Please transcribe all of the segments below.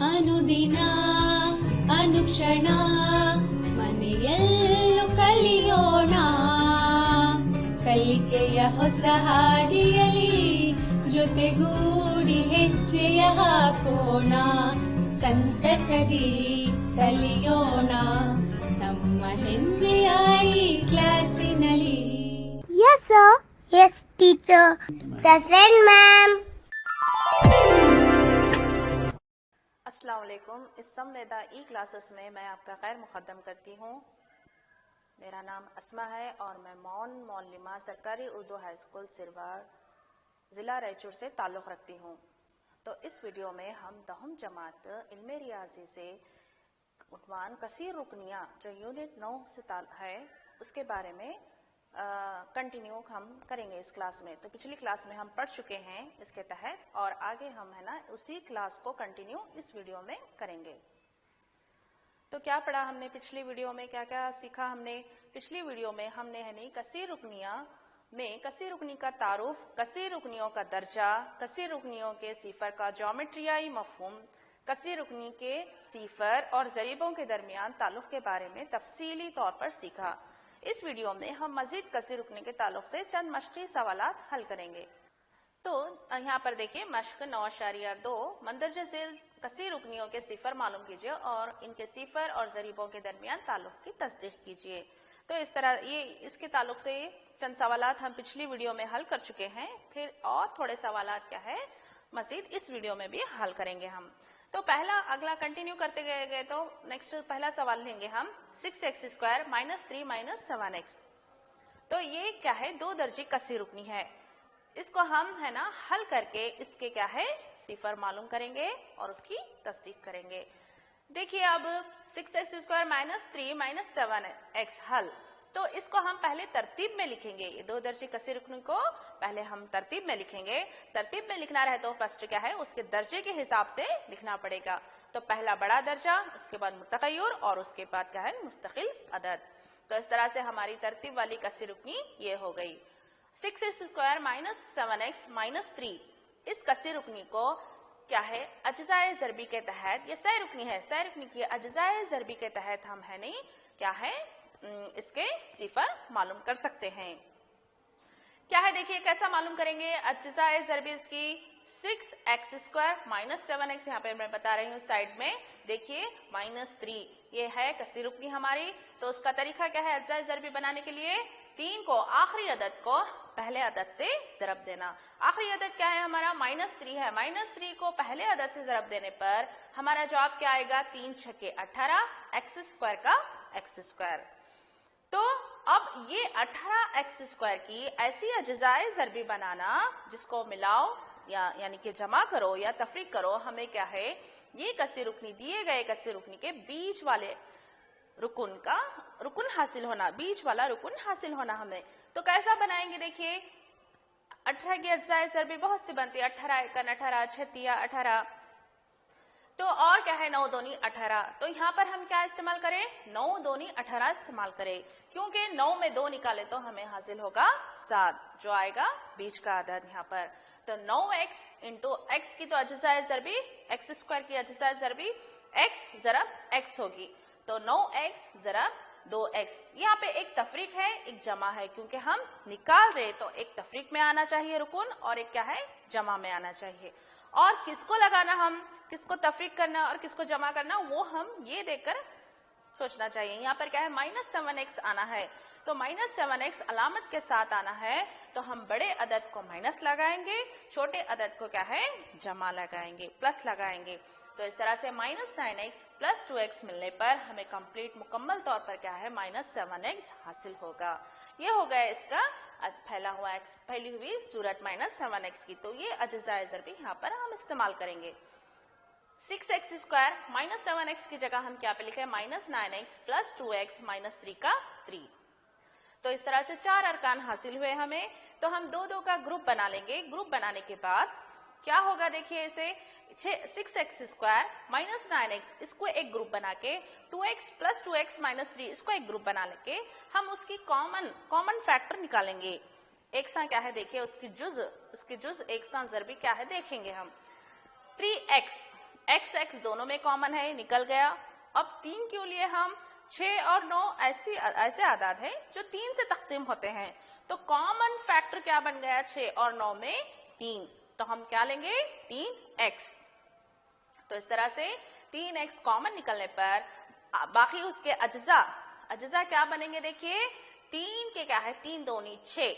ಅನುದಿನ ಅನುಕ್ಷಣ ಮನೆಯಲ್ಲೂ ಕಲಿಯೋಣ ಕಲಿಕೆಯ ಹೊಸ ಹಾದಿಯಲ್ಲಿ ಜೊತೆಗೂಡಿ ಹೆಜ್ಜೆಯ ಹಾಕೋಣ ಸಂತಸದಿ ಕಲಿಯೋಣ ನಮ್ಮ ಹೆಮ್ಮೆಯ ಈ ಕ್ಲಾಸಿನಲ್ಲಿ. Yes sir. Yes teacher. Present ma'am. अस्सलाम वालेकुम। इस संवेदा ई क्लासेस में मैं आपका खैर मुकद्दम करती हूँ। मेरा नाम अस्मा है और मैं मौन मौलिमा सरकारी उर्दू हाई स्कूल सिरवार ज़िला रायचूर से ताल्लुक़ रखती हूँ। तो इस वीडियो में हम दहम जमात इल्मे रियाजी से उन्वान कसीर रुकनिया जो यूनिट 9 से है उसके बारे में कंटिन्यू हम करेंगे इस क्लास में। तो पिछली क्लास में हम पढ़ चुके हैं इसके तहत और आगे हम है ना उसी क्लास को कंटिन्यू इस वीडियो में करेंगे। तो क्या पढ़ा हमने पिछली वीडियो में, क्या क्या सीखा हमने पिछली वीडियो में? हमने है नहीं कसीर रुकनिया में कसीर रुकनी का तारुफ, कसीर रुकनियों का दर्जा, कसीर रुकनियों के सीफर का ज्योमेट्रियाई मफहूम, कसीर रुकनी के सीफर और जरीबों के दरमियान ताल्लुक के बारे में तफसीली तौर पर सीखा। इस वीडियो में हम मजीद कसीर रुकनी के ताल्लुक से चंद मश्की सवालात हल करेंगे। तो यहाँ पर देखिए मश्क 9.2 मंदरजे झेल कसीर रुकनियों के सिफर मालूम कीजिए और इनके सिफर और जरीबों के दरमियान ताल्लुक की तस्दीक कीजिए। तो इस तरह ये इसके ताल्लुक से चंद सवालात हम पिछली वीडियो में हल कर चुके हैं, फिर और थोड़े सवालात क्या है मजीद इस वीडियो में भी हल करेंगे हम। तो पहला अगला कंटिन्यू करते गए तो नेक्स्ट पहला सवाल लेंगे हम 6x² - 3 - 7x। तो ये क्या है, दो दर्जे कसीर रुकनी है। इसको हम है ना हल करके इसके क्या है सिफर मालूम करेंगे और उसकी तस्दीक करेंगे। देखिए अब 6x² - 3 - 7x हल। तो इसको हम पहले तरतीब में लिखेंगे। ये दो दर्जे कसीर रुकनी को पहले हम तरतीब में लिखेंगे। तरतीब में लिखना रहे तो फर्स्ट क्या है उसके दर्जे के हिसाब से लिखना पड़ेगा। तो पहला बड़ा दर्जा, उसके बाद मुतगय्यर और उसके बाद क्या है मुस्तकिल अदद। तो इस तरह से हमारी तरतीब वाली कसीर रुकनी ये हो गई। 6x² - 7x - 3 इस कसीर रुकनी को क्या है अज्जाए ज़रबी के तहत, ये सह रुकनी है, सह रुकनी की अज्जाए ज़रबी के तहत हम है नहीं क्या है इसके सिफर मालूम कर सकते हैं। क्या है देखिए कैसा मालूम करेंगे अज्जाए ज़रबी इसकी 6x² - 7x, यहाँ पे मैं बता रही हूँ साइड में देखिए -3 ये है कसीर रुकनी हमारी। तो उसका तरीका क्या है अज्जाए ज़रबी बनाने के लिए 3 को आखिरी अदद को पहले अदद से ज़रब देना। आखिरी अदद क्या है हमारा -3 है। -3 को पहले अदद से ज़रब देने पर हमारा जवाब क्या आएगा 3 × 6 = 18 x² का x²। तो अब ये 18x² की ऐसी अज्जाए ज़रबी बनाना जिसको मिलाओ यानी कि जमा करो या तफरीक करो, हमें क्या है ये कसीर रुकनी दिए गए कसीर रुकनी के बीच वाले रुकुन हासिल होना, बीच वाला रुकुन हासिल होना हमें। तो कैसा बनाएंगे देखिए 18 की अज्जाए ज़रबी बहुत सी बनती है, 18 × 18 = 18। तो और क्या है 9 दूनी 18। तो यहाँ पर हम क्या इस्तेमाल करें 9 दूनी 18 इस्तेमाल करें, क्योंकि 9 में 2 निकाले तो हमें हासिल होगा 7 जो आएगा बीच का अदद यहाँ पर। तो 9x × x की तो अज्जाए ज़रबी x² की अज्जाए ज़रबी x ज़रब x होगी। तो 9x ज़रब 2x। यहाँ पे एक तफरीक है एक जमा है, क्योंकि हम निकाल रहे तो एक तफरीक में आना चाहिए रुकुन और एक क्या है जमा में आना चाहिए। और किसको लगाना, हम किसको तफरीक करना और किसको जमा करना वो हम ये देखकर सोचना चाहिए। यहाँ पर क्या है -7x आना है, तो -7x अलामत के साथ आना है तो हम बड़े अदद को माइनस लगाएंगे, छोटे अदद को क्या है जमा लगाएंगे, प्लस लगाएंगे। तो इस तरह से -9x + 2x मिलने पर हमें कंप्लीट मुकम्मल तौर पर क्या है -7x हासिल होगा। ये हो गया इसका फैली हुई सूरत -7x की। तो ये अज्जाए ज़रबी यहाँ पर हम इस्तेमाल करेंगे। 6x² - 7x की जगह हम क्या पे लिखे -9x + 2x - 3 का 3। तो इस तरह से 4 अरकान हासिल हुए हमें। तो हम 2-2 का ग्रुप बना लेंगे। ग्रुप बनाने के बाद क्या होगा देखिए इसे 6x² - 9x इसको एक ग्रुप बना के 2x + 2x - 3 इसको एक ग्रुप बना लेके हम उसकी कॉमन फैक्टर निकालेंगे। एक सा क्या है देखिए उसकी जुज एक सा ज़रबी क्या है देखेंगे हम 3x एक्स एक्स दोनों में कॉमन है, निकल गया। अब 3 क्यों लिए हम? 6 और 9 ऐसे आदाद हैं जो 3 से तकसीम होते हैं, तो कॉमन फैक्टर क्या बन गया 6 और 9 में? 3। तो हम क्या लेंगे? 3x। तो इस तरह से 3x कॉमन निकलने पर बाकी उसके अज्जा क्या बनेंगे? देखिए 3 के क्या है? 3 दूनी 6।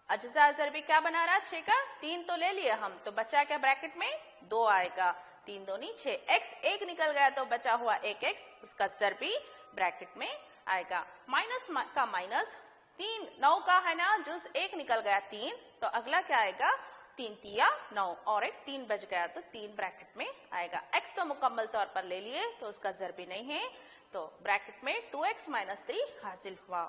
अज्जा ज़रबी क्या बना रहा? 6 का 3 तो ले लिए हम, तो बचा क्या ब्रैकेट में? 2 आएगा। 3 दूनी 6, x 1 निकल गया तो बचा हुआ 1x, उसका ज़रबी ब्रैकेट में आएगा। माइनस का माइनस, 3 9 का है ना, जुज 1 निकल गया 3, तो अगला क्या आएगा? 3 तिया 9 और एक 3 बच गया तो 3 ब्रैकेट में आएगा। x तो मुकम्मल तौर पर ले लिए तो उसका ज़रबी नहीं है, तो ब्रैकेट में 2x - 3 हासिल हुआ।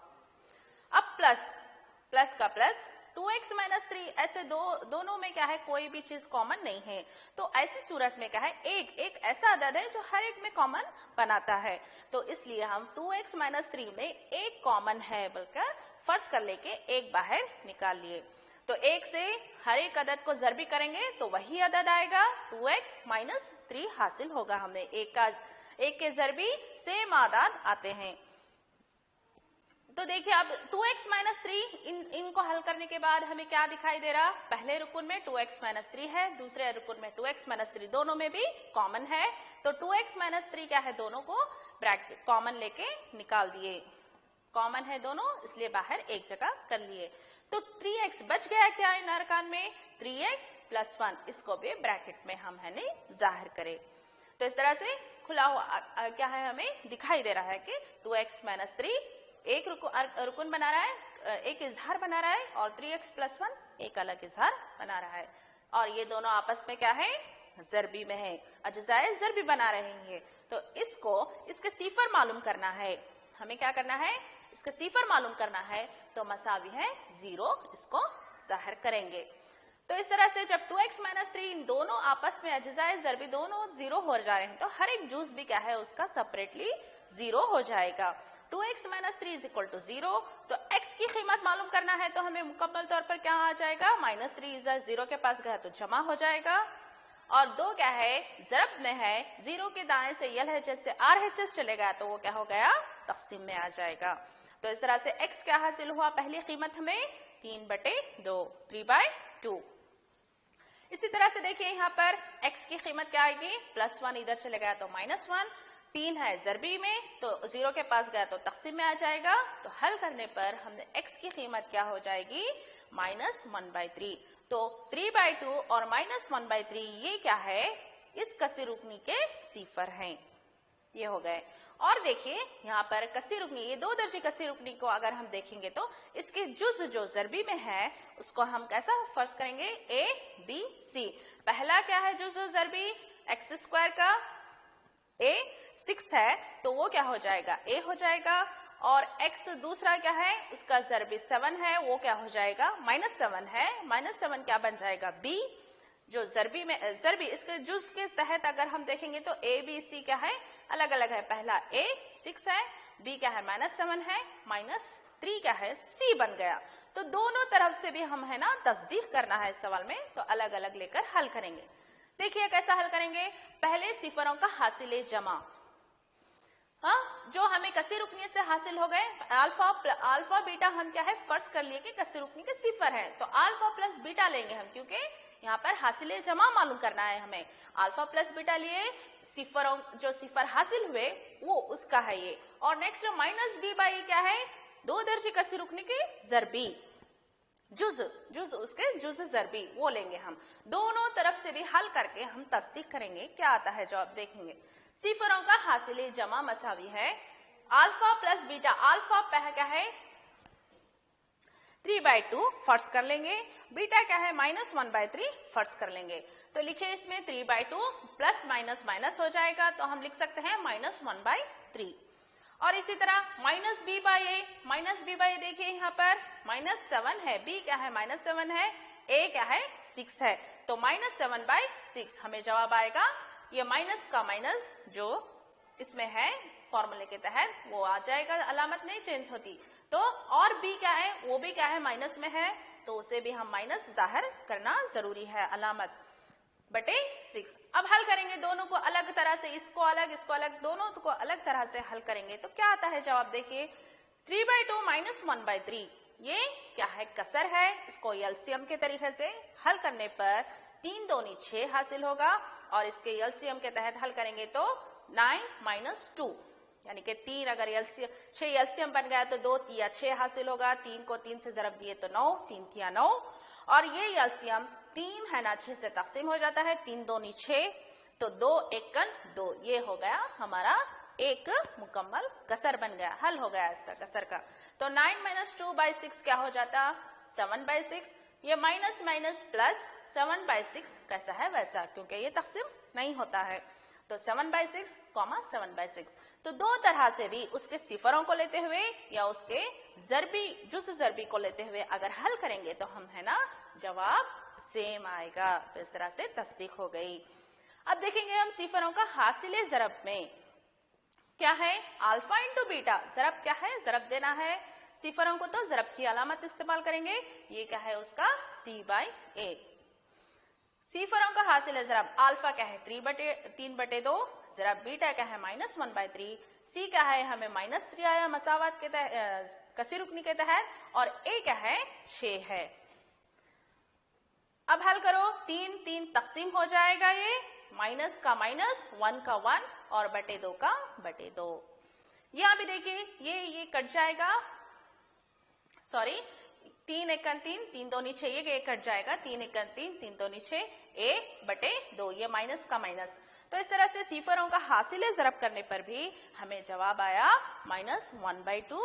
अब प्लस का प्लस, 2x - 3, ऐसे दोनों में क्या है? कोई भी चीज कॉमन नहीं है, तो ऐसी सूरत में क्या है? एक ऐसा अदद है जो हर एक में कॉमन बनाता है, तो इसलिए हम 2x - 3 में एक कॉमन है बोलकर फर्ज कर लेके एक बाहर निकाल लिए। तो एक से हर एक अदद को ज़रबी करेंगे तो वही अदद आएगा, 2x - 3 हासिल होगा। हमने एक के ज़रबी सेम आदाद आते हैं। तो देखिए अब 2x - 3 इनको हल करने के बाद हमें क्या दिखाई दे रहा? पहले रुकन में 2x - 3 है, दूसरे रुकन में 2x - 3, दोनों में भी कॉमन है, तो 2x - 3 क्या है? दोनों को ब्रैकेट कॉमन लेके निकाल दिए। कॉमन है दोनों, इसलिए बाहर एक जगह कर लिए। तो 3x बच गया क्या इन अरकान में? 3x + 1, इसको भी ब्रैकेट में हम है नहीं जाहिर करें। तो इस तरह से खुला हुआ क्या है? हमें दिखाई दे रहा है कि 2x - 3 एक रुकन बना रहा है, एक इजहार बना रहा है, और 3x + 1 एक अलग इजहार बना रहा है, और ये दोनों आपस में क्या है? ज़रबी में है, अज्जाए ज़रबी बना रहे हैं। तो इसके सीफर मालूम करना है। हमें क्या करना है? इसका सीफर मालूम करना है, तो मसावी है 0, इसको जाहिर करेंगे। तो इस तरह से जब 2x - 3 इन दोनों आपस में अज्जाए ज़रबी दोनों 0 हो जा रहे हैं, तो हर एक जूज भी क्या है? उसका सेपरेटली 0 हो जाएगा। 2x - 3 = 0, तो x की कीमत मालूम करना है, तो हमें मुकम्मल तौर पर क्या आ जाएगा? -3 0 के पास गया तो जमा हो जाएगा, और 2 क्या है? ज़रब में है, 0 के दाने से LHS से RHS चलेगा तो वो क्या हो गया? तक़सीम में आ जाएगा। तो इस तरह से x क्या हासिल हुआ? पहली कीमत हमें 3/2, 3/2। इसी तरह से देखिए यहाँ पर x की कीमत क्या आएगी? +1 इधर चले गया तो -1, 3 है ज़रबी में, तो 0 के पास गया तो तक़सीम में आ जाएगा। तो हल करने पर हमने x की कीमत क्या हो जाएगी? -1/3। तो 3/2 और -1/3 ये क्या है? इस कसी रुकनी के सीफर हैं, ये हो गए। और देखिए यहाँ पर कसी रुकनी, ये 2 दर्जे कसी रुकनी को अगर हम देखेंगे तो इसके जुज जो ज़रबी में है उसको हम कैसा फर्ज करेंगे? A B C। पहला क्या है जुज ज़रबी? x² का A 6 है, तो वो क्या हो जाएगा? A हो जाएगा। और x दूसरा क्या है? उसका ज़रबी 7 है, वो क्या हो जाएगा? -7 है, -7 क्या बन जाएगा? B। जो ज़रबी इसके जुज के तहत अगर हम देखेंगे तो A B C क्या है? अलग अलग है। पहला A 6 है, B क्या है? -7 है, -3 क्या है? C बन गया। तो दोनों तरफ से भी हम है ना तस्दीक करना है इस सवाल में, तो अलग अलग लेकर हल करेंगे। देखिए कैसा हल करेंगे? पहले सिफरों का हासिल जमा, हाँ, जो हमें कसी रुकनी से हासिल हो गए, अल्फा बीटा हम क्या है? फर्ज कर लिए कि कसी रुकनी के सिफर हैं, तो अल्फा + बीटा लेंगे हम, क्योंकि यहाँ पर हासिल जमा मालूम करना है हमें। अल्फा + बीटा लिए, सिफरों जो सिफर हासिल हुए वो उसका है ये। और नेक्स्ट -b/a क्या है? 2 दर्जे कसी रुकनी की ज़रबी, जुज उसके जुज ज़रबी वो लेंगे हम। दोनों तरफ से भी हल करके हम तस्दीक करेंगे, क्या आता है जवाब देखेंगे। सिफरों का हासिल जमा मसावी है अल्फा + बीटा। अल्फा क्या है? 3/2 फर्ज कर लेंगे, बीटा क्या है? -1/3 फर्ज कर लेंगे। तो लिखिए इसमें 3/2 प्लस माइनस माइनस हो जाएगा, तो हम लिख सकते हैं -1/3। और इसी तरह -b/a देखिए यहाँ पर -7 है, b क्या है? -7 है, a क्या है? 6 है, तो -7/6 हमें जवाब आएगा। ये माइनस का माइनस जो इसमें है फॉर्मूले के तहत वो आ जाएगा, अलामत नहीं चेंज होती। तो और b क्या है? वो भी क्या है? माइनस में है, तो उसे भी हम माइनस जाहिर करना जरूरी है अलामत। बटे 6। अब हल करेंगे दोनों को अलग तरह से, इसको अलग, दोनों को अलग तरह से हल करेंगे तो क्या आता है जवाब देखिए। 3/2 माइनस 1/3 ये क्या है, कसर है। इसको एलसीएम के तरीके से हल करने पर 3 दूनी 6 हासिल होगा और इसके एलसीएम के तहत हल करेंगे तो 9 माइनस 2 यानी कि 3 अगर एलसीएम 6 एलसीएम बन गया तो 2 तिया 6 हासिल होगा। 3 को 3 से जरब दिए तो 9, 3 तिया 9 और ये एलसीएम 3 है ना 6 से तकसीम हो जाता है। 3 दूनी 6 तो 2 एकन 2 ये हो गया हमारा एक मुकम्मल कसर बन गया, हल हो गया इसका कसर का। तो 9 माइनस 2/6 क्या हो जाता 7/6। ये माइनस माइनस प्लस 7/6 कैसा है वैसा, क्योंकि ये तकसीम नहीं होता है। तो 7/6 7/6। तो दो तरह से भी उसके सिफरों को लेते हुए या उसके जरबी जुज़ जरबी को लेते हुए अगर हल करेंगे तो हम है ना जवाब सेम आएगा। तो इस तरह से तस्दीक हो गई। अब देखेंगे हम सिफरों का हासिले जरब में क्या है, अल्फा इंटू बीटा। जरब क्या है, जरब देना है सिफरों को तो जरब की अलामत इस्तेमाल करेंगे। ये क्या है उसका C/A। सिफरों का हासिल जरब अल्फा क्या है 3/2, जरब बीटा क्या है -1/3, सी क्या है हमें -3 आया मसावत के तहत कसी रुकनी के तहत और ए क्या है 6 है। अब हल करो 3 3 तकसीम हो जाएगा, ये माइनस का माइनस 1 का 1 और बटे 2 का बटे 2। यहां भी देखिए ये कट जाएगा, सॉरी 3 एकन 3 3 दूनी 6 ये कट जाएगा। 3 एकन 3 3 दूनी 6 1/2 ये माइनस का माइनस। तो इस तरह से सिफरों का हासिले जरब करने पर भी हमें जवाब आया -1/2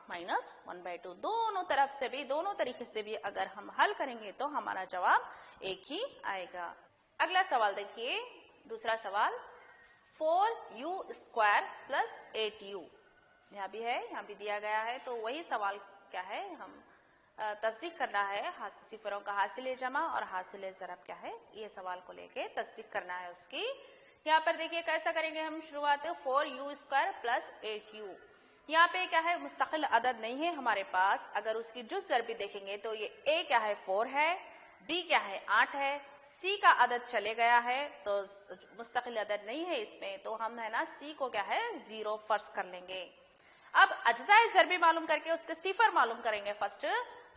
-1/2। दोनों तरफ से भी दोनों तरीके से भी अगर हम हल करेंगे तो हमारा जवाब एक ही आएगा। अगला सवाल देखिए, दूसरा सवाल 4u² प्लस 8u यहाँ भी है, यहाँ भी दिया गया है। तो वही सवाल क्या है, हम तस्दीक करना है सिफरों का हासिल जमा और हासिल जरब क्या है, ये सवाल को लेके तस्दीक करना है उसकी। यहाँ पर देखिए कैसा करेंगे हम शुरुआत 4u² प्लस 8u। यहाँ पे क्या है मुस्तकिल अदद नहीं है हमारे पास। अगर उसकी जुज़ ज़रबी देखेंगे तो ये a क्या है 4 है, b क्या है 8 है, c का अदद चले गया है तो मुस्तकिल अदद नहीं है इसमें, तो हम है ना c को क्या है 0 फर्ज कर लेंगे। अब अज्जाए ज़रबी मालूम करके उसके सिफर मालूम करेंगे फर्स्ट।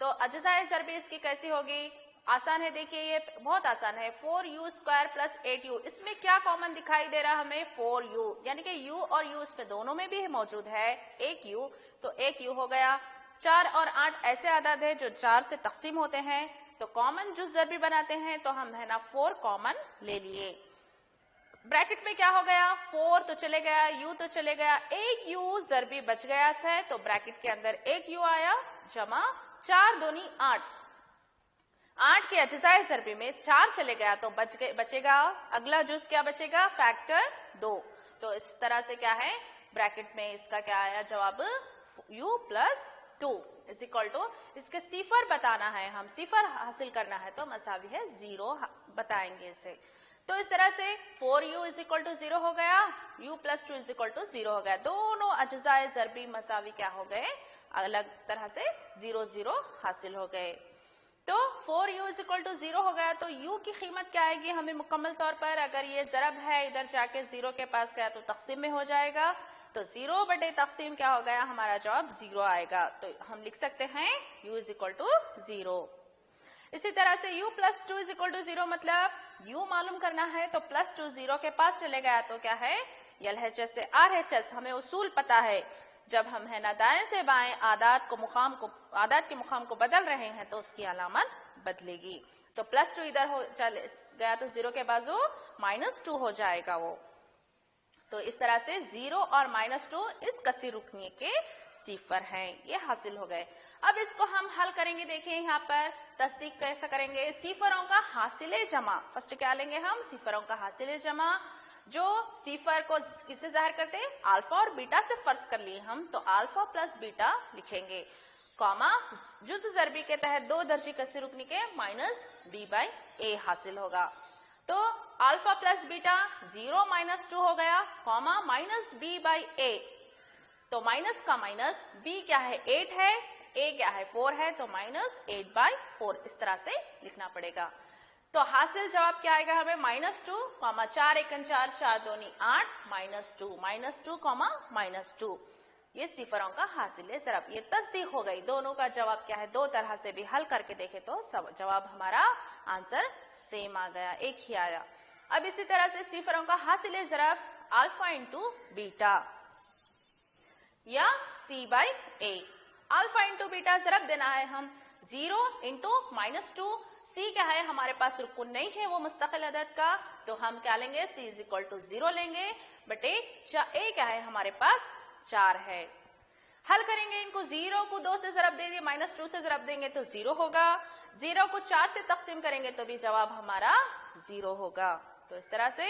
तो अज्जाए ज़रबी इसकी कैसी होगी, आसान है। देखिए ये बहुत आसान है, 4u² प्लस 8u। इसमें क्या कॉमन दिखाई दे रहा है हमें 4u, यानी कि u और u इसमें दोनों में भी मौजूद है एक u, तो एक u हो गया। 4 और 8 ऐसे अदद है जो 4 से तकसीम होते हैं, तो कॉमन जुज़ ज़रबी बनाते हैं तो हम है ना 4 कॉमन ले लिए। ब्रैकेट में क्या हो गया 4 तो चले गया, u तो चले गया, एक u ज़रबी बच गया है तो ब्रैकेट के अंदर एक u आया जमा 4 दूनी 8। 8 के अज्जाए ज़रबी में 4 चले गया तो बचेगा अगला जुज क्या बचेगा फैक्टर 2। तो इस तरह से क्या है ब्रैकेट में इसका क्या आया जवाब u plus 2 is equal to, इसके सिफर बताना है, हम सिफर हासिल करना है तो मसावी है 0 बताएंगे इसे। तो इस तरह से 4u इज इक्वल टू 0 हो गया, u plus 2 is equal to 0 हो गया। दोनों अज्जाए ज़रबी मसावी क्या हो गए, अलग तरह से 0 0 हासिल हो गए। तो 4u इज इक्वल टू 0 हो गया। तो u की कीमत क्या आएगी हमें मुकम्मल तौर पर, अगर ये ज़रब है इधर जाके 0 के पास गया तो तकसीम में हो जाएगा, तो 0 बटे तकसीम क्या हो गया हमारा जवाब 0 आएगा। तो हम लिख सकते हैं u इज इक्वल टू 0। इसी तरह से u plus 2 is equal to 0, मतलब u मालूम करना है तो प्लस 2 0 के पास चले गया तो क्या है LHS से RHS। हमें उसूल पता है, जब हम है ना दाएं से बाएं आदात के मुकाम को बदल रहे हैं तो उसकी अलामत बदलेगी। तो प्लस 2 इधर हो चले गया तो 0 के बाजू -2 हो जाएगा वो। तो इस तरह से 0 और -2 इस कसी रुकनी के सिफर हैं, ये हासिल हो गए। अब इसको हम हल करेंगे, देखिए यहाँ पर तस्दीक कैसा करेंगे, सिफरों का हासिले जमा। फर्स्ट क्या लेंगे हम सिफरों का हासिले जमा, जो सिफर को किससे जाहिर करते हैं अल्फा और बीटा से फर्ज कर लिए हम, तो अल्फा प्लस बीटा लिखेंगे, कॉमा जुज़ ज़रबी के तहत 2 दर्जी कसी रुकनी के -b/a हासिल होगा। तो अल्फा प्लस बीटा 0 -2 हो गया, कॉमा -b/a। तो माइनस का माइनस, b क्या है 8 है, a क्या है 4 है, तो -8/4 इस तरह से लिखना पड़ेगा। तो हासिल जवाब क्या आएगा हमें -2, 4 एकन 4, 4 दूनी 8, -2 -2, ये सिफरों का हासिल है ज़रब। ये तस्दीक हो गई। दोनों का जवाब क्या है, दो तरह से भी हल करके देखे तो सब जवाब हमारा आंसर सेम आ गया, एक ही आया। अब इसी तरह से सिफरों का हासिल है ज़रब अल्फा इंटू बीटा या C/A। अल्फा इंटू बीटा ज़रब देना है हम 0 इंटू -2। C क्या है, हमारे पास रुकून नहीं है वो मुस्तकिल अदद का, तो हम क्या लेंगे, C = 0 लेंगे, बटे A क्या है हमारे पास 4 है। हल करेंगे इनको, 0 को 2 से ज़रब देंगे, -2 से ज़रब देंगे तो 0 होगा, 0 को 4 से तकसीम करेंगे तो भी जवाब हमारा 0 होगा। तो इस तरह से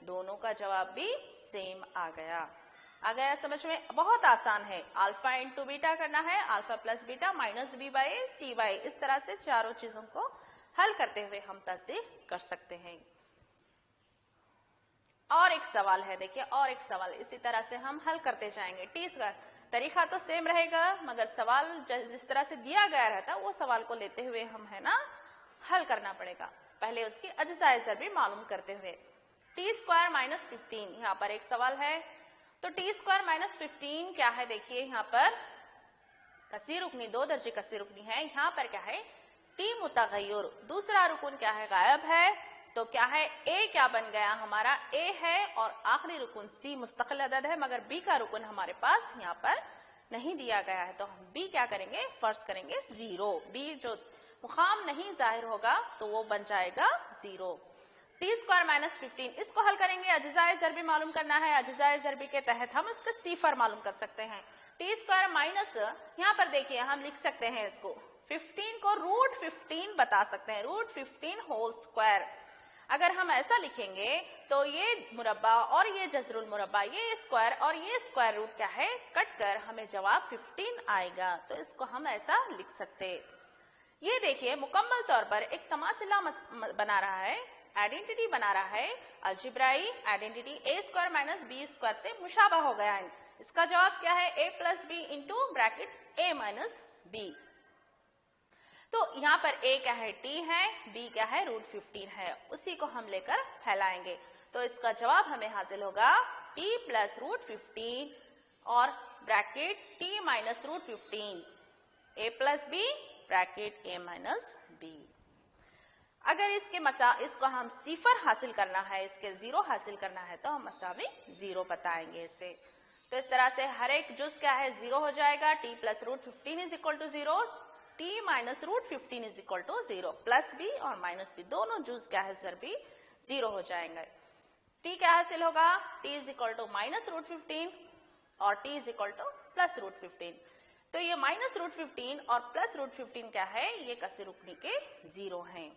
दोनों का जवाब भी सेम आ गया समझ में? बहुत आसान है। अल्फा इंटू बीटा करना है, alpha plus beta -B/A C/A, इस तरह से चारों चीजों को हल करते हुए हम तस्दीक कर सकते हैं। और एक सवाल है, देखिए और एक सवाल, इसी तरह से हम हल करते जाएंगे। टीज का तरीका तो सेम रहेगा, मगर सवाल जिस तरह से दिया गया रहता वो सवाल को लेते हुए हम है ना हल करना पड़ेगा। पहले उसकी अज्जाए ज़रबी मालूम करते हुए। t² - 15 यहाँ पर एक सवाल है। तो t² - 15 क्या है, देखिए यहाँ पर कसी रुकनी, 2 दर्जे कसी रुकनी है। यहाँ पर क्या है, t मुतगय्यर, दूसरा रुकन क्या है, गायब है। तो क्या है, a क्या बन गया हमारा, a है, और आखिरी रुकन c मुस्तकिल अदद है, मगर b का रुकन हमारे पास यहाँ पर नहीं दिया गया है। तो हम b क्या करेंगे, फर्ज करेंगे 0। b जो मुकाम नहीं जाहिर होगा तो वो बन जाएगा 0। t² - 15 इसको हल करेंगे, अज्जाए ज़रबी मालूम करना है। अज्जाए ज़रबी के तहत हम उसका सीफर मालूम कर सकते हैं। t² माइनस, यहाँ पर देखिए हम लिख सकते हैं इसको 15 को √15 बता सकते हैं, √15 होल स्क्वायर। अगर हम ऐसा लिखेंगे तो ये मुरब्बा और ये जजरुल मुरब्बा, ये स्क्वायर और ये स्क्वायर रूट क्या है, कट कर हमें जवाब 15 आएगा। तो इसको हम ऐसा लिख सकते। ये देखिए मुकम्मल तौर पर एक तमासिला बना रहा है, आइडेंटिटी बना रहा है, अलजिब्राई आइडेंटिटी a² - b² से मुशाबा हो गया है। इसका जवाब क्या है, a + b into bracket a - b। तो यहाँ पर a क्या है, t है, b क्या है, √15 है, उसी को हम लेकर फैलाएंगे। तो इसका जवाब हमें हासिल होगा t + √15 और bracket t - √15, a + b bracket a - b। अगर इसको हम सिफर हासिल करना है, इसके 0 हासिल करना है, तो हम मसावी 0 बताएंगे इससे। तो इस तरह से हर एक जुज क्या है, 0 हो जाएगा। t + √15 = 0, t - √15 = 0, प्लस b और माइनस b दोनों जुज क्या है, ज़रबी 0 हो जाएंगे। t क्या हासिल होगा, t = -√15 और t = +√15। तो ये -√15 और +√15 क्या है, ये कसी रुकनी के 0 हैं।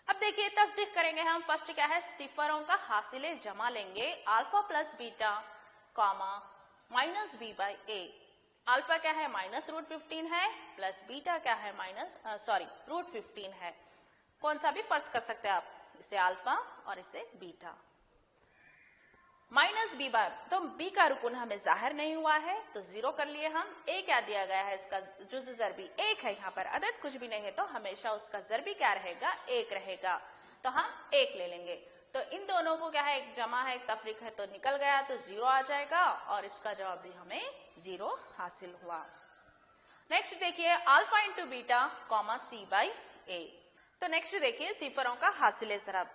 अब देखिए तस्दीक करेंगे हम। फर्स्ट क्या है, सिफरों का हासिले जमा लेंगे, alpha plus beta comma -B/A। Alpha क्या है, -√15 है, प्लस बीटा क्या है, √15 है। कौन सा भी फर्ज कर सकते हैं आप, इसे अल्फा और इसे बीटा। -B/, तो b का रुकन हमें जाहिर नहीं हुआ है तो 0 कर लिए हम। a क्या दिया गया है, इसका जुज़ ज़रबी 1 है, यहाँ पर अदद कुछ भी नहीं है तो हमेशा उसका ज़रबी क्या रहेगा, 1 रहेगा, तो हम 1 ले लेंगे। तो इन दोनों को क्या है, एक जमा है एक तफरीक है, तो निकल गया, तो 0 आ जाएगा और इसका जवाब भी हमें 0 हासिल हुआ। नेक्स्ट देखिए alpha into beta comma C/A। तो नेक्स्ट देखिए सिफरों का हासिल ज़रब।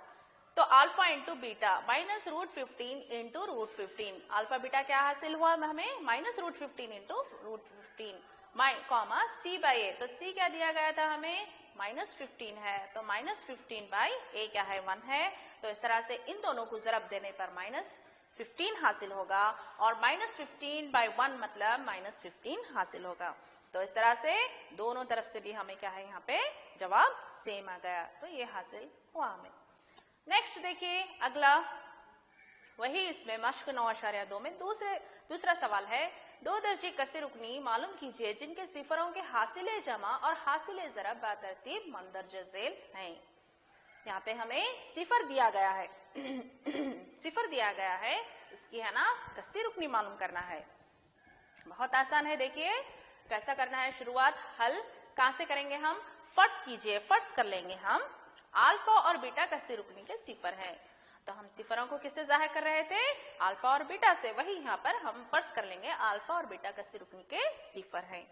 तो alpha into beta -√15 into √15, alpha beta क्या हासिल हुआ हमें, -√15 इंटू √15 कॉमा C/A। तो C क्या दिया गया था हमें, -15 है, तो -15/A क्या है, 1 है। तो इस तरह से इन दोनों को ज़रब देने पर -15 हासिल होगा और -15/1 मतलब -15 हासिल होगा। तो इस तरह से दोनों तरफ से भी हमें क्या है, यहाँ पे जवाब सेम आ गया, तो ये हासिल हुआ हमें। नेक्स्ट देखिए अगला, वही इसमें मश्क 9.2 में दूसरा सवाल है, 2 दर्जे कसी रुकनी मालूम कीजिए जिनके सिफरों के हासिले जमा और हासिले ज़रब बातरतीब मंदरज ज़ेल हैं। यहाँ पे हमें सिफर दिया गया है सिफर दिया गया है, इसकी है ना कसी रुकनी मालूम करना है। बहुत आसान है, देखिए कैसा करना है शुरुआत। हल कहाँ से करेंगे हम, फर्ज कीजिए, फर्ज कर लेंगे हम अल्फा और बीटा कसी रुकनी के सिफर हैं। तो हम सिफरों को किससे जाहिर कर रहे थे? अल्फा और बीटा से। वही यहाँ पर हम फर्ज कर लेंगे अल्फा और बीटा कसी रुकनी के सिफर हैं।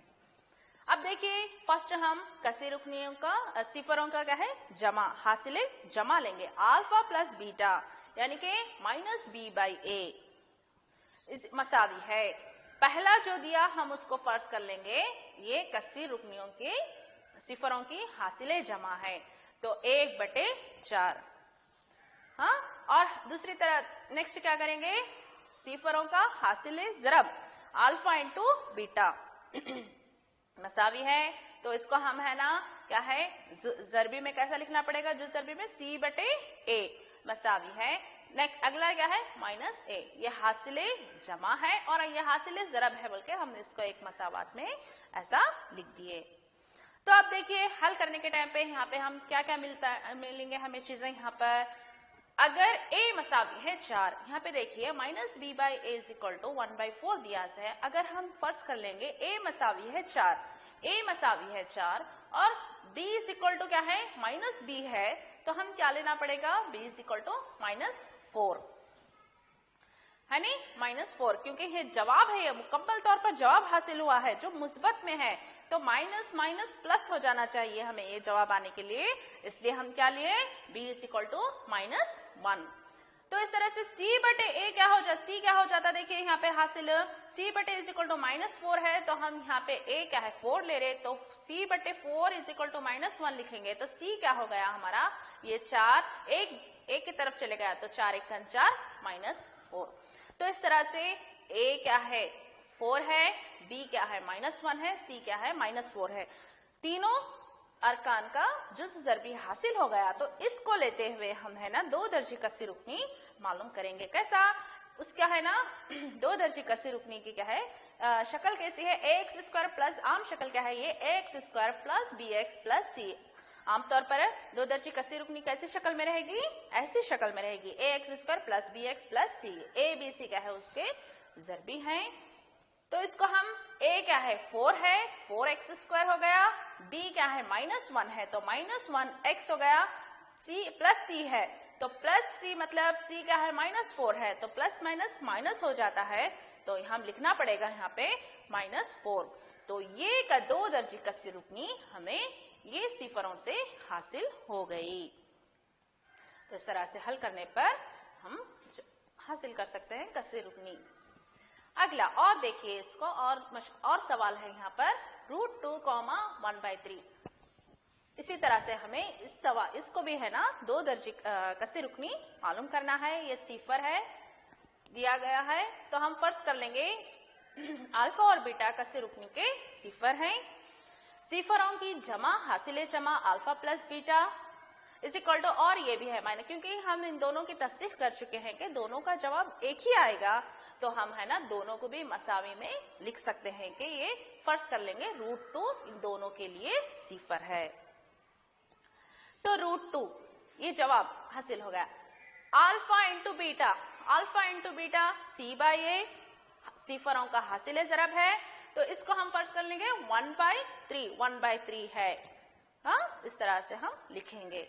अब देखिए फर्स्ट हम कसी रुकनियों का सिफरों का क्या है? जमा, हासिले जमा लेंगे। अल्फा प्लस बीटा यानी कि माइनस बी बाई ए मसावी है। पहला जो दिया हम उसको फर्ज कर लेंगे, ये कसी रुकनियों के सिफरों की हासिले जमा है, तो 1/4। हाँ, और दूसरी तरह नेक्स्ट क्या करेंगे? सिफरों का हासिले जरब अल्फा इंटू बीटा मसावी है, तो इसको हम है ना क्या है जरबी में कैसा लिखना पड़ेगा? जो जरबी में C/A मसावी है। नेक्स्ट अगला क्या है? माइनस ए। ये हासिले जमा है और ये हासिले जरब है, बोल के हमने इसको एक मसावात में ऐसा लिख दिए। तो अब देखिए हल करने के टाइम पे यहाँ पे हम क्या क्या मिलेंगे हमें चीजें। यहाँ पर अगर a मसावी है 4, यहाँ पे देखिए minus B by A is equal to 1/4 दिया है। अगर हम फर्ज कर लेंगे a मसावी है 4, a मसावी है 4 और b इज इक्वल टू क्या है? माइनस b है, तो हम क्या लेना पड़ेगा? b इज इक्वल टू -4 है नी, -4, क्योंकि ये जवाब है, ये मुकम्मल तौर पर जवाब हासिल हुआ है जो मुस्बत में है, तो माइनस माइनस प्लस हो जाना चाहिए हमें ये जवाब आने के लिए। इसलिए हम क्या लिए? b is equal to -1। तो इस तरह से C/A क्या हो जाता? C क्या हो जाता? देखिए यहाँ पे हासिल C/A इज इक्वल टू -4 है, तो हम यहाँ पे A क्या है? 4 ले रहे, तो C/4 इज इक्वल टू -1 लिखेंगे, तो C क्या हो गया हमारा? ये 4 एक की तरफ चले गया, तो 4 × 1 = 4 -4। तो इस तरह से A क्या है? 4 है, B क्या है? -1 है, C क्या है? -4 है। तीनों अरकान का जुज़ ज़रबी हासिल हो गया। तो इसको लेते हुए हम है ना 2 दर्जे कसी रुकनी मालूम करेंगे। कैसा? उसका है ना 2 दर्जे कसी रुकनी की क्या है शक्ल कैसी है? ax² प्लस आम शक्ल क्या है? ये ax² plus bx plus c। आमतौर पर 2 दर्जे कसी रुकनी कैसी शक्ल में रहेगी? ऐसी शक्ल में रहेगी, ax² plus bx plus c। a b c क्या है? उसके ज़रबी हैं। तो इसको हम a क्या है? 4 है, 4x² हो गया। b क्या है? -1 है, तो -1x हो गया। c प्लस c है, तो प्लस c मतलब c क्या है? -4 है, तो प्लस माइनस माइनस हो जाता है, तो हम लिखना पड़ेगा यहाँ पे -4। तो ये का 2 दर्जे कसी रुकनी हमें ये सिफरों से हासिल हो गई। तो इस तरह से हल करने पर हम हासिल कर सकते हैं कसी रुकनी। अगला और देखिए इसको और सवाल है यहाँ पर √2, 1/3। इसी तरह से हमें इसको भी है ना 2 दर्जे कसी रुकनी मालूम करना है। ये सिफर है दिया गया है, तो हम फर्ज कर लेंगे अल्फा और बीटा कसी रुकनी के सिफर हैं। सिफरों की जमा हासिले जमा alpha plus beta is equal to, और ये भी है मायने, क्योंकि हम इन दोनों की तस्दीक कर चुके हैं कि दोनों का जवाब एक ही आएगा, तो हम है ना दोनों को भी मसावी में लिख सकते हैं कि ये फर्ज कर लेंगे √2 इन दोनों के लिए सिफर है। तो √2 ये जवाब हासिल हो गया। अल्फा इंटू बीटा C/A सिफरों का हासिल जरब है, तो इसको हम फर्ज कर लेंगे 1/3 है। हाँ, इस तरह से हम लिखेंगे।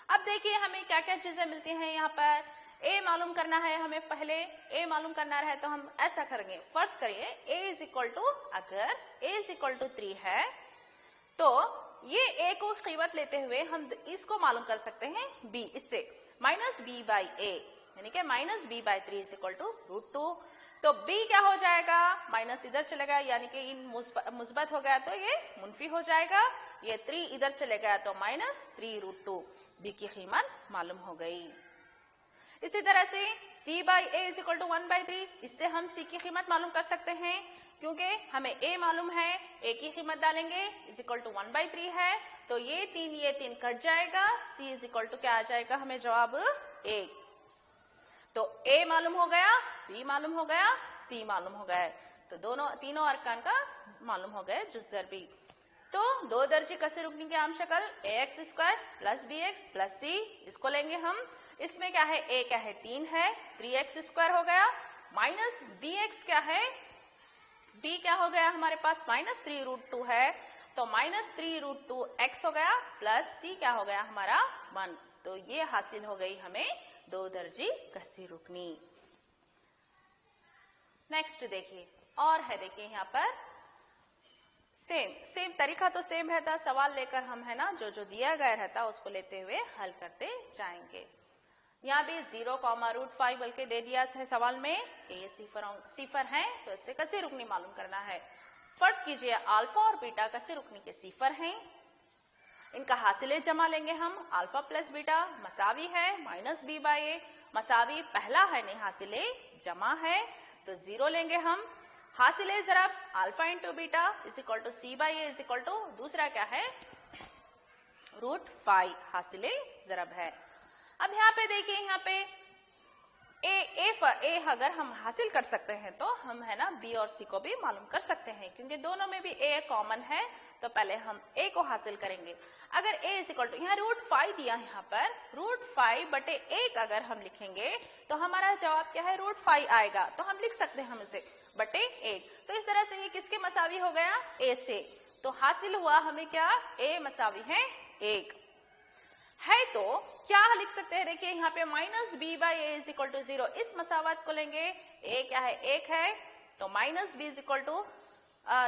अब देखिए हमें क्या क्या चीजें मिलती हैं यहाँ पर। a मालूम करना है हमें, पहले a मालूम करना है, तो हम ऐसा करेंगे, फर्ज करिए a इज इक्वल टू, अगर a इज इक्वल टू 3 है, तो ये a को कीमत लेते हुए हम इसको मालूम कर सकते हैं b, इससे -b/a यानी कि -b/3 इज इक्वल टू √2। तो b क्या हो जाएगा? माइनस इधर चलेगा, यानी कि इन मुस्बत हो गया तो ये मुनफी हो जाएगा। ये 3 इधर चले गया तो -3√2। b की कीमत मालूम हो गई। इसी तरह से C/A इज इक्वल टू 1/3, इससे हम C की कीमत मालूम कर सकते हैं, क्योंकि हमें A मालूम है, A की कीमत डालेंगे इज इक्वल टू 1/3 है, तो ये 3 कट जाएगा, C इज इक्वल टू क्या आ जाएगा हमें जवाब 1। तो A मालूम हो गया, B मालूम हो गया, C मालूम हो गया, तो तीनों अरकान का मालूम हो गए जुज़ ज़रबी। तो 2 दर्जे कसी रुकनी की आम शक्ल ax² plus bx plus c, इसको लेंगे हम। इसमें क्या है? a क्या है? 3 है, 3x² हो गया, माइनस bx क्या है? b क्या हो गया हमारे पास? -3√2 है, तो -3√2x हो गया प्लस c क्या हो गया हमारा 1। तो ये हासिल हो गई हमें 2 दर्जी कसी रुकनी। नेक्स्ट देखिए और है, देखिए यहाँ पर सेम तरीका तो सेम रहता, सवाल लेकर हम है ना जो दिया गया रहता उसको लेते हुए हल करते जाएंगे। यहाँ भी 0,√5 बोल के दे दिया है सवाल में कि ये सिफर है, तो इससे कसी रुकनी मालूम करना है। फर्ज कीजिए अल्फा और बीटा कसी रुकनी के सिफर हैं, इनका हासिले जमा लेंगे हम। अल्फा प्लस बीटा मसावी है -b/a, मसावी पहला है नहीं हासिले जमा है, तो 0 लेंगे हम। हासिले जरब alpha into beta is equal to c/a is equal to दूसरा क्या है √5 हासिले जरब है। अब यहाँ पे देखिए, यहाँ पे ए अगर हम हासिल कर सकते हैं तो हम है ना बी और सी को भी मालूम कर सकते हैं, क्योंकि दोनों में भी ए कॉमन है, तो पहले हम ए को हासिल करेंगे। अगर ए इज इक्वल टू यहाँ √5 दिया, यहाँ पर √5/1 अगर हम लिखेंगे तो हमारा जवाब क्या है √5 आएगा, तो हम लिख सकते हैं हम इसे /1। तो इस तरह से ये किसके मसावी हो गया ए से, तो हासिल हुआ हमें क्या ए मसावी है 1 है। तो क्या लिख सकते हैं, देखिए यहाँ पे -b/a इज इक्वल टू 0, इस मसावत को लेंगे, a क्या है 1 है, तो -b इज इक्वल टू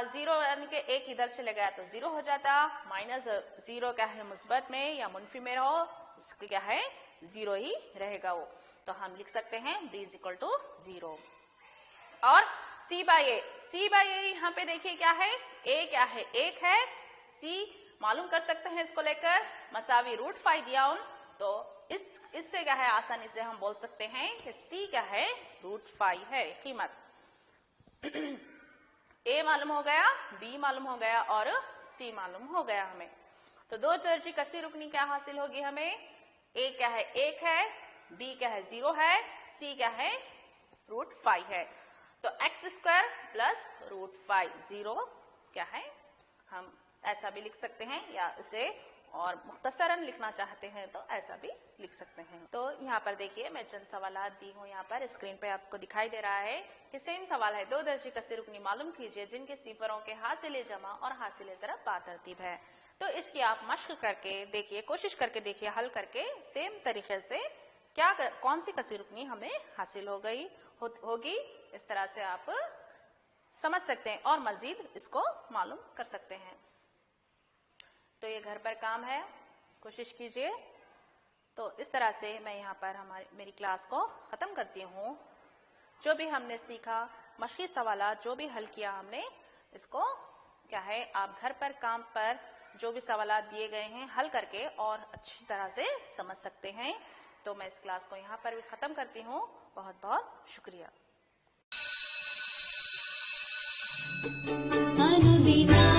0 यानी कि 1 इधर चले गया तो 0 हो जाता, -0 क्या है मुस्बत में या मुनफी में रहो उसके क्या है 0 ही रहेगा वो, तो हम लिख सकते हैं b इज इक्वल टू 0। और c/a यहाँ पे देखिए क्या है a क्या है 1 है, c मालूम कर सकते हैं इसको लेकर, मसावी √5 दिया उन, तो इससे क्या है आसानी से हम बोल सकते हैं कि c क्या है √5 है कीमत। a मालूम हो गया, b मालूम हो गया और c मालूम हो गया हमें। तो 2 दर्जी कसी रुकनी क्या हासिल होगी हमें, a क्या है 1 है, b क्या है 0 है, c क्या है √5 है। तो x² प्लस √5 0 क्या है, हम ऐसा भी लिख सकते हैं, या इसे और मुख्तसरन लिखना चाहते हैं तो ऐसा भी लिख सकते हैं। तो यहाँ पर देखिए मैं चंद सवालात दी हूँ, यहाँ पर स्क्रीन पे आपको दिखाई दे रहा है कि सेम सवाल है, 2 दर्जी कसी रुकनी मालूम कीजिए जिनके सिफरों के हासिले जमा और हासिले जरब बातरतीब है। तो इसकी आप मश्क करके देखिए, कोशिश करके देखिए, हल करके सेम तरीके से कौन सी कसी रुकनी हमें हासिल होगी, इस तरह से आप समझ सकते हैं और मजीद इसको मालूम कर सकते हैं। तो ये घर पर काम है, कोशिश कीजिए। तो इस तरह से मैं यहाँ पर मेरी क्लास को ख़त्म करती हूँ। जो भी हमने सीखा, मशक़ी सवालात जो भी हल किया हमने, इसको क्या है आप घर पर काम पर जो भी सवालात दिए गए हैं हल करके और अच्छी तरह से समझ सकते हैं। तो मैं इस क्लास को यहाँ पर भी ख़त्म करती हूँ। बहुत बहुत शुक्रिया। अनुदिना